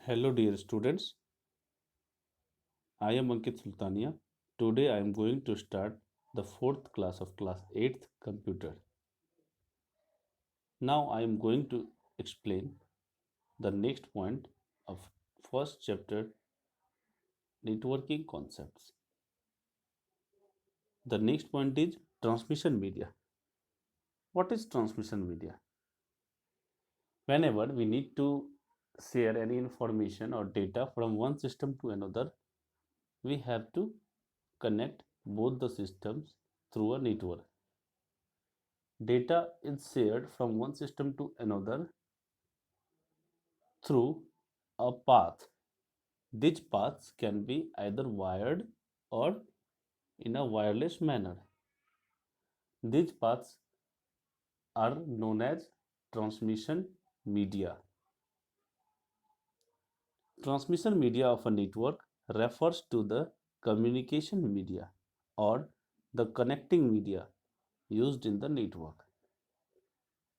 Hello, dear students. I am Ankit Sultania. Today I am going to start the fourth class of class 8th computer. Now I am going to explain the next point of first chapter networking concepts. The next point is transmission media. What is transmission media? Whenever we need to share any information or data from one system to another, we have to connect both the systems through a network. Data is shared from one system to another through a path. These paths can be either wired or in a wireless manner. These paths are known as transmission media. Transmission media of a network refers to the communication media or the connecting media used in the network.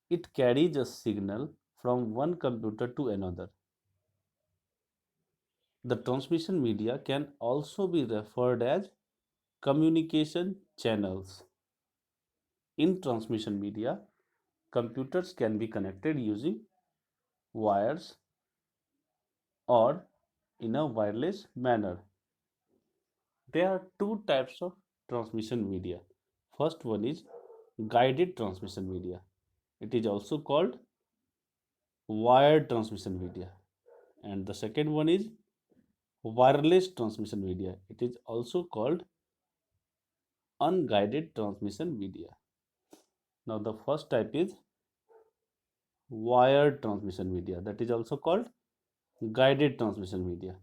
It carries a signal from one computer to another. The transmission media can also be referred as communication channels. In transmission media, computers can be connected using wires or in a wireless manner. There are two types of transmission media. First one is guided transmission media. It is also called wired transmission media. And the second one is wireless transmission media. It is also called unguided transmission media. Now the first type is wired transmission media, that is also called guided transmission media.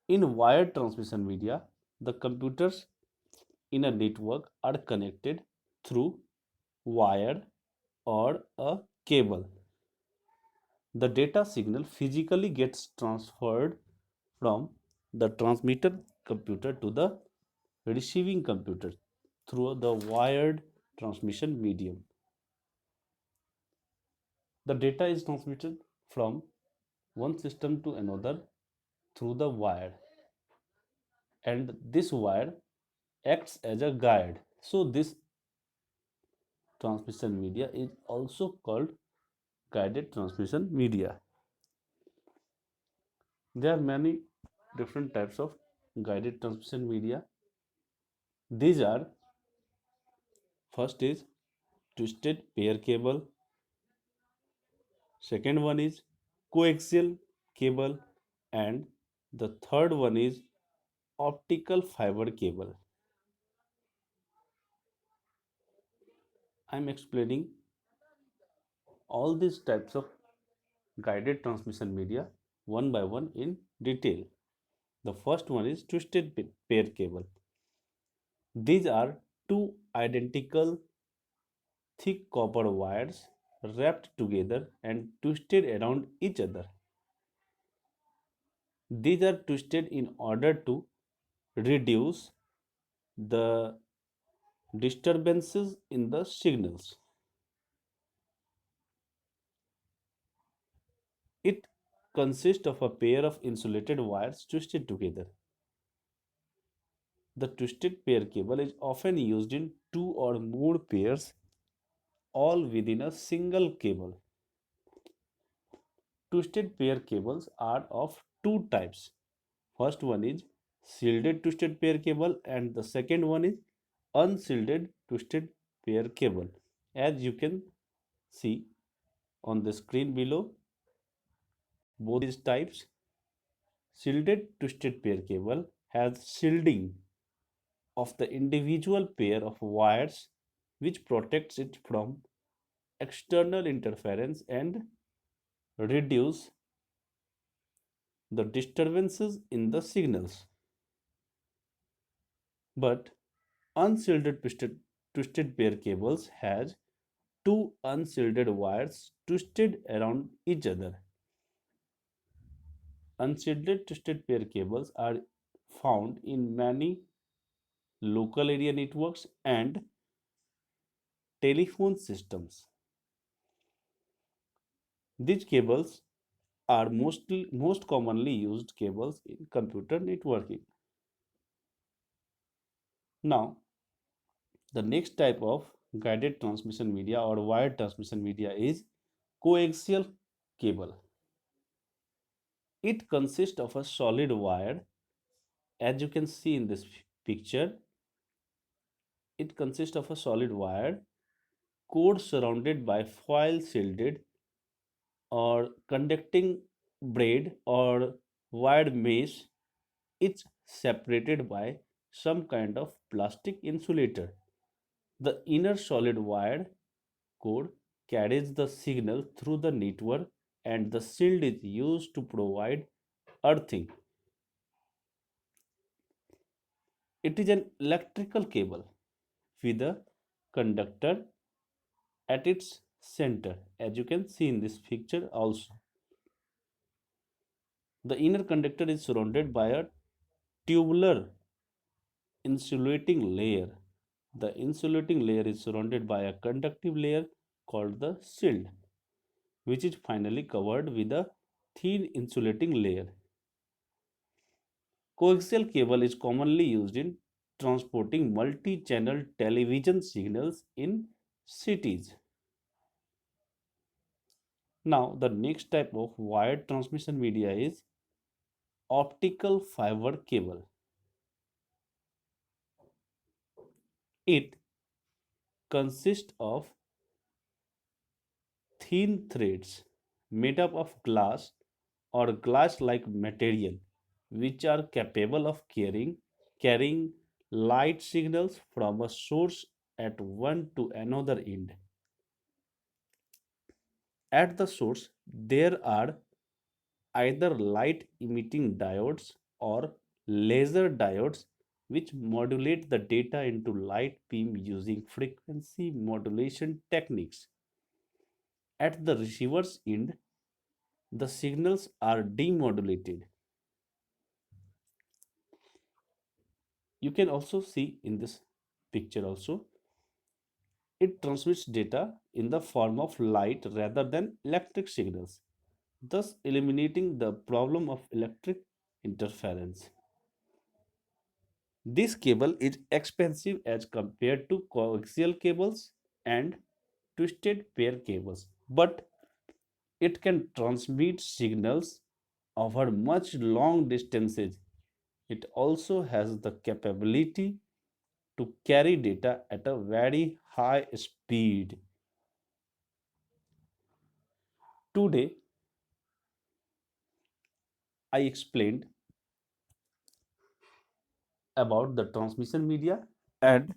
In wired transmission media, the computers in a network are connected through wire or a cable. The data signal physically gets transferred from the transmitter computer to the receiving computer through the wired transmission medium. The data is transmitted from one system to another through the wire, and this wire acts as a guide. So this transmission media is also called guided transmission media. There are many different types of guided transmission media. These are: first is twisted pair cable, second one is coaxial cable, and the third one is optical fiber cable. I'm explaining all these types of guided transmission media one by one in detail. The first one is twisted pair cable. These are two identical thick copper wires wrapped together and twisted around each other. These are twisted in order to reduce the disturbances in the signals. It consists of a pair of insulated wires twisted together. The twisted pair cable is often used in two or more pairs, all within a single cable. Twisted pair cables are of two types. First one is shielded twisted pair cable, and the second one is unshielded twisted pair cable. As you can see on the screen below, both these types. Shielded twisted pair cable has shielding of the individual pair of wires which protects it from external interference and reduce the disturbances in the signals. But unshielded twisted pair cables has two unshielded wires twisted around each other. Unshielded twisted pair cables are found in many local area networks and telephone systems. These cables are most commonly used cables in computer networking. Now, the next type of guided transmission media or wired transmission media is coaxial cable. It consists of a solid wire. As you can see in this picture, it consists of a solid wire core surrounded by foil shielded or conducting braid or wired mesh. It's separated by some kind of plastic insulator. The inner solid wired core carries the signal through the network, and the shield is used to provide earthing. It is an electrical cable with a conductor at its center, as you can see in this picture also. The inner conductor is surrounded by a tubular insulating layer. The insulating layer is surrounded by a conductive layer called the shield, which is finally covered with a thin insulating layer. Coaxial cable is commonly used in transporting multi-channel television signals in cities. Now, the next type of wired transmission media is optical fiber cable. It consists of thin threads made up of glass or glass-like material which are capable of carrying light signals from a source at one to another end. At the source, there are either light emitting diodes or laser diodes which modulate the data into light beam using frequency modulation techniques. At the receiver's end, the signals are demodulated. You can also see in this picture also, it transmits data in the form of light rather than electric signals, thus eliminating the problem of electric interference. This cable is expensive as compared to coaxial cables and twisted pair cables, but it can transmit signals over much long distances. It also has the capability to carry data at a very high speed. Today, I explained about the transmission media and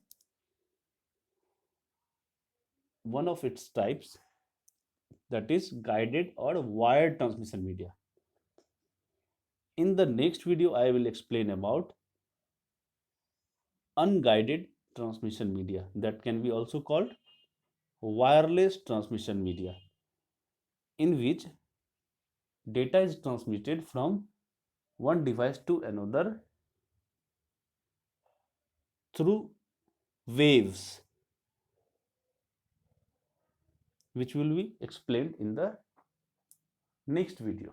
one of its types, that is guided or wired transmission media. In the next video, I will explain about unguided transmission media, that can be also called wireless transmission media, in which data is transmitted from one device to another through waves, which will be explained in the next video.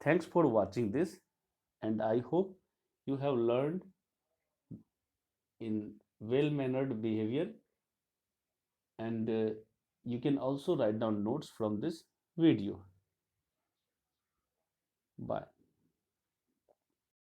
Thanks for watching this, and I hope you have learned in well mannered behavior, and you can also write down notes from this video. Bye.